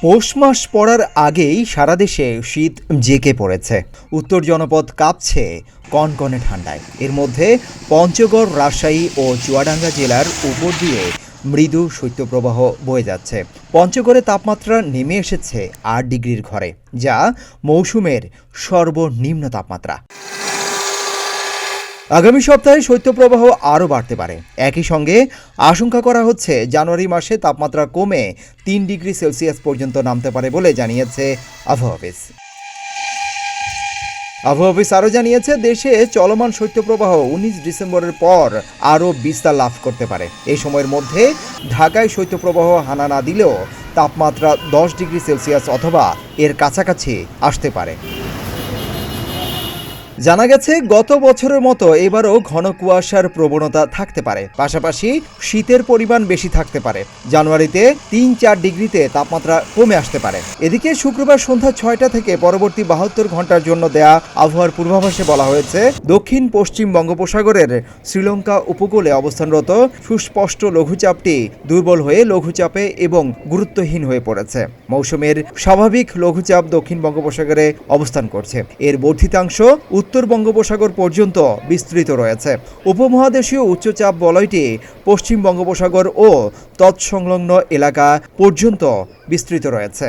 পৌষ মাস পড়ার আগেই সারা দেশে শীত জেঁকে পড়েছে। উত্তর জনপদ কাঁপছে কনকনে ঠান্ডায়। এর মধ্যে পঞ্চগড়, রাজশাহী ও চুয়াডাঙ্গা জেলার উপর দিয়ে মৃদু শৈত্যপ্রবাহ বয়ে যাচ্ছে। পঞ্চগড়ে তাপমাত্রা নেমে এসেছে ৮ ডিগ্রির ঘরে, যা মৌসুমের সর্বনিম্ন তাপমাত্রা। আগামী সপ্তাহে শৈত্যপ্রবাহ আরও বাড়তে পারে। একই সঙ্গে আশঙ্কা করা হচ্ছে জানুয়ারি মাসে তাপমাত্রা কমে ৩ ডিগ্রি সেলসিয়াস পর্যন্ত নামতে পারে বলে জানিয়েছে আবহাওয়া অফিস। আবহাওয়া অফিস আরও জানিয়েছে, দেশে চলমান শৈত্যপ্রবাহ ১৯ ডিসেম্বরের পর আরও বিস্তার লাভ করতে পারে। এই সময়ের মধ্যে ঢাকায় শৈত্যপ্রবাহ হানা না দিলেও তাপমাত্রা ১০ ডিগ্রি সেলসিয়াস অথবা এর কাছাকাছি আসতে পারে। জানা গেছে, গত বছরের মতো এবারও ঘন কুয়াশার প্রবণতা থাকতে পারে। পাশাপাশি শীতের পরিমাণ বেশি থাকতে পারে। জানুয়ারিতে ৩-৪ ডিগ্রিতে তাপমাত্রা কমে আসতে পারে। এদিকে শুক্রবার সন্ধ্যা ৬টা থেকে পরবর্তী ৭২ ঘন্টার জন্য দেয়া আবহাওয়ার পূর্বাভাসে বলা হয়েছে, দক্ষিণ পশ্চিম বঙ্গোপসাগরের শ্রীলঙ্কা উপকূলে অবস্থানরত সুস্পষ্ট লঘুচাপটি দুর্বল হয়ে লঘুচাপে এবং গুরুত্বহীন হয়ে পড়েছে। মৌসুমের স্বাভাবিক লঘুচাপ দক্ষিণ বঙ্গোপসাগরে অবস্থান করছে। এর বর্ধিতাংশ উত্তর বঙ্গোপসাগর পর্যন্ত বিস্তৃত রয়েছে। উপমহাদেশীয় উচ্চচাপ বলয়টি পশ্চিম বঙ্গোপসাগর ও তৎসংলগ্ন এলাকা পর্যন্ত বিস্তৃত রয়েছে।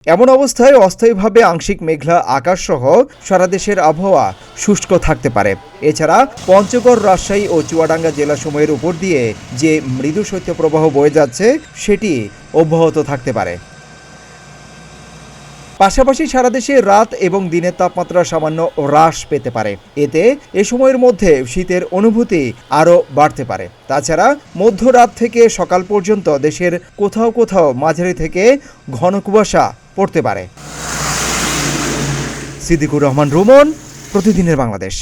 এমন অবস্থায় অস্থায়ীভাবে আংশিক মেঘলা আকাশ সহ সারা দেশের আবহাওয়া শুষ্ক থাকতে পারে। এছাড়া পঞ্চগড়, রাজশাহী ও চুয়াডাঙ্গা জেলাসমূহের উপর দিয়ে যে মৃদু শৈত্যপ্রবাহ বয়ে যাচ্ছে সেটি অব্যাহত থাকতে পারে। পাশাপাশি সারা দেশে রাত এবং দিনের তাপমাত্রা সামান্য হ্রাস পেতে পারে। এতে এ সময়ের মধ্যে শীতের অনুভূতি আরও বাড়তে পারে। তাছাড়া মধ্যরাত থেকে সকাল পর্যন্ত দেশের কোথাও কোথাও মাঝারি থেকে ঘন কুয়াশা পড়তে পারে। সিদ্দিকুর রহমান রুমন, প্রতিদিনের বাংলাদেশ।